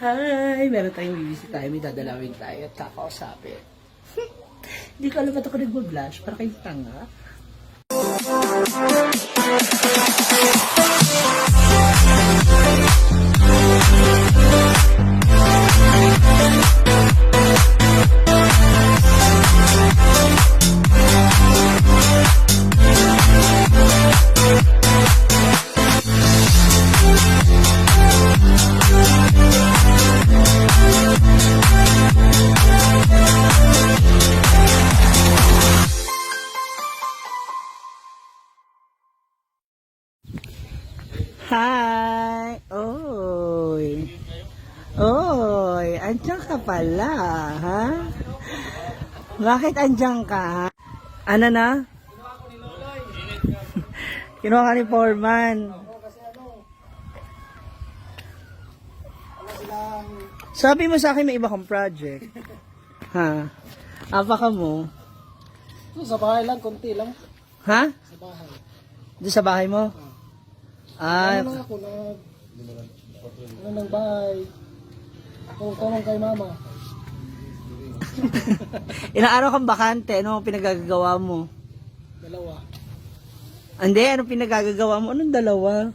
Hi! Meron tayong bibisi tayo, may dadalawin tayo at kakausapin. Hindi ko alam ba't ako nag-blush, para kayong tanga. Hi! Oy! Oy! Andiyan ka pala, ha? Bakit andiyan ka, ha? Ano na? Kinuha ka ni Foreman. Sabi mo sa akin may iba kang project. Ha? Apa ka mo? Sa bahay lang, konti lang. Ha? Sa bahay. Doon sa bahay mo? Ano lang ako, ng bahay. Tulong kay mama. Ilang araw kang bakante, ano pinagagagawa mo? Dalawa. Hindi, ano pinagagagawa mo? Anong dalawa?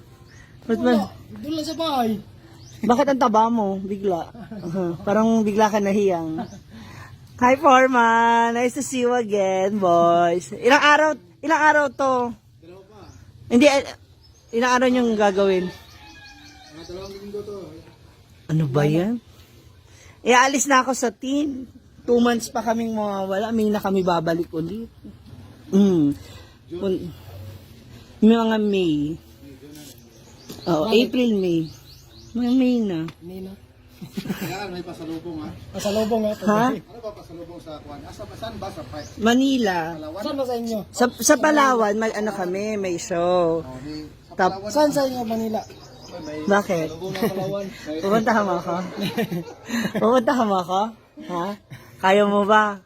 Ba't man? Doon lang sa bahay. Bakit ang taba mo? Bigla. Parang bigla ka nahiyang. Hi, Foreman. Nice to see you again, boys. Ilang araw to? Dalawa pa. Hindi, ilang araw niyong gagawin? Dalawang linggo to. Ano ba yan? Ialis na ako sa team. 2 months pa kaming mawawala. May na kami babalik ulit. Mga May. Oh, April, May. Mga May na. Nina. Kaya may pasalubong ha. Pasalubong nga. Ha? Ano ba pasalubong sa Kwan? Saan ba sa Pai? Manila. Saan ba sa inyo? Sa Palawan, may ano kami, may show. Saan sa inyo, Manila? Bakit? Salubong ng Palawan. Pupuntahan mo ako? Pupuntahan mo ako? Ha? Kaya mo ba?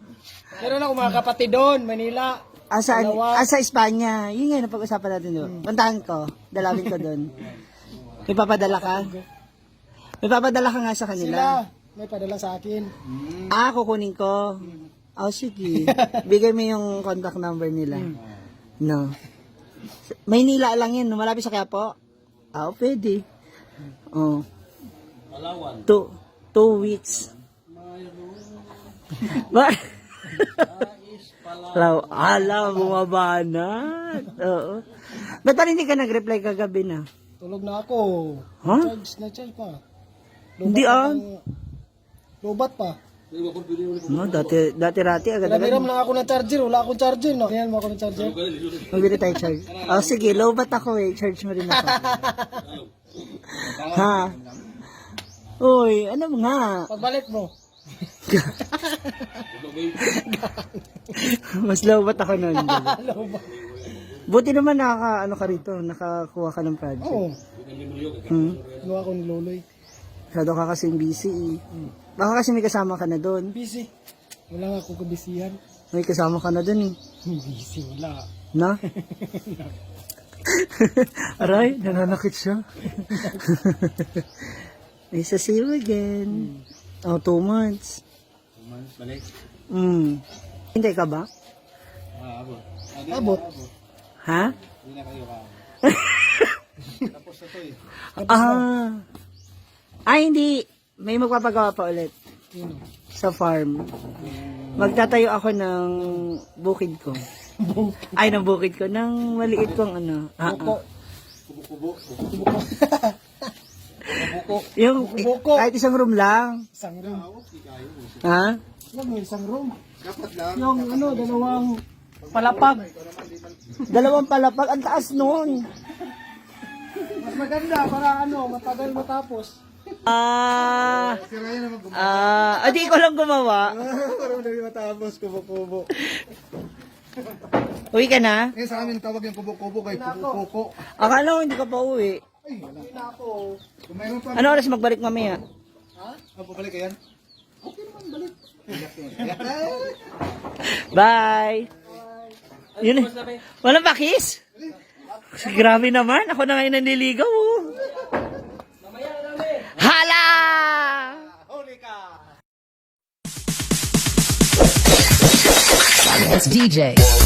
Meron ako mga kapatid doon, Manila. Sa Espanya. Yun nga, napag-usapan natin doon. Puntahan ko. Dalawin ko doon. May papadala ka? May papadala ka nga sa kanila. Sila, may padala sa akin. Kukunin ko. Oh, sige. Bigay mo yung contact number nila. No. Maynila lang yan. Malapit sa Quiapo. Pwede. Oh. 2 weeks. Ba? Bumaba na. Oo. Ba't pa hindi ka nag-reply kagabi na? Tulog na ako. Ha? Charge pa. Hindi Lobat pa. No, dati-rati agad-agad. Namiram lang ako ng charger. Wala akong charger, no? Kaya mo ako ng charger. Magbili tayo charge. Sige, low bat ako eh. Charge mo rin ako. Ha? Uy, ano nga? Pagbalik mo. Mas low bat ako nun. Lobat. Buti naman ka rito. Nakakuha ka ng project. Oo. Kinuha ko ni Loloy. Masyado ka kasing busy eh. Baka kasi may kasama ka na doon. Busy. Wala nga akong kabisihan. May kasama ka na doon eh. Busy, wala. Na? Aray, nananakit siya. Nice to see you again. 2 months. 2 months, balik. Hintay ka ba? Abot. Ha? Hindi na kayo ka. Tapos na to Hindi. May magpapagawa pa ulit. Sa farm. Magtatayo ako ng bukid ko. Ng bukid ko. Ng maliit kong ano. Kubo-kubo. Yung Buko. kahit isang room lang. Isang room. Ha? Huwag mo isang room. Dapat lang. Yung dalawang palapag. Dalawang palapag. Ang taas nun. Mas maganda para matagal matapos. Di ko lang gumawa. Para madali matapos, kubo-kubo. Uwi ka na? Sa amin tawag yung kubo-kubo kay kubo-kubo. Akala ko hindi ka pa uwi. Ay, wala na ako. Kung mayroon pa. Ano oras magbalik mamaya? Pabalik ka yan? Okay naman, balik. Bye! Yun eh. Walang pakis? Grabe naman. Ako na ngayon nanliligaw. Hala! It's DJ.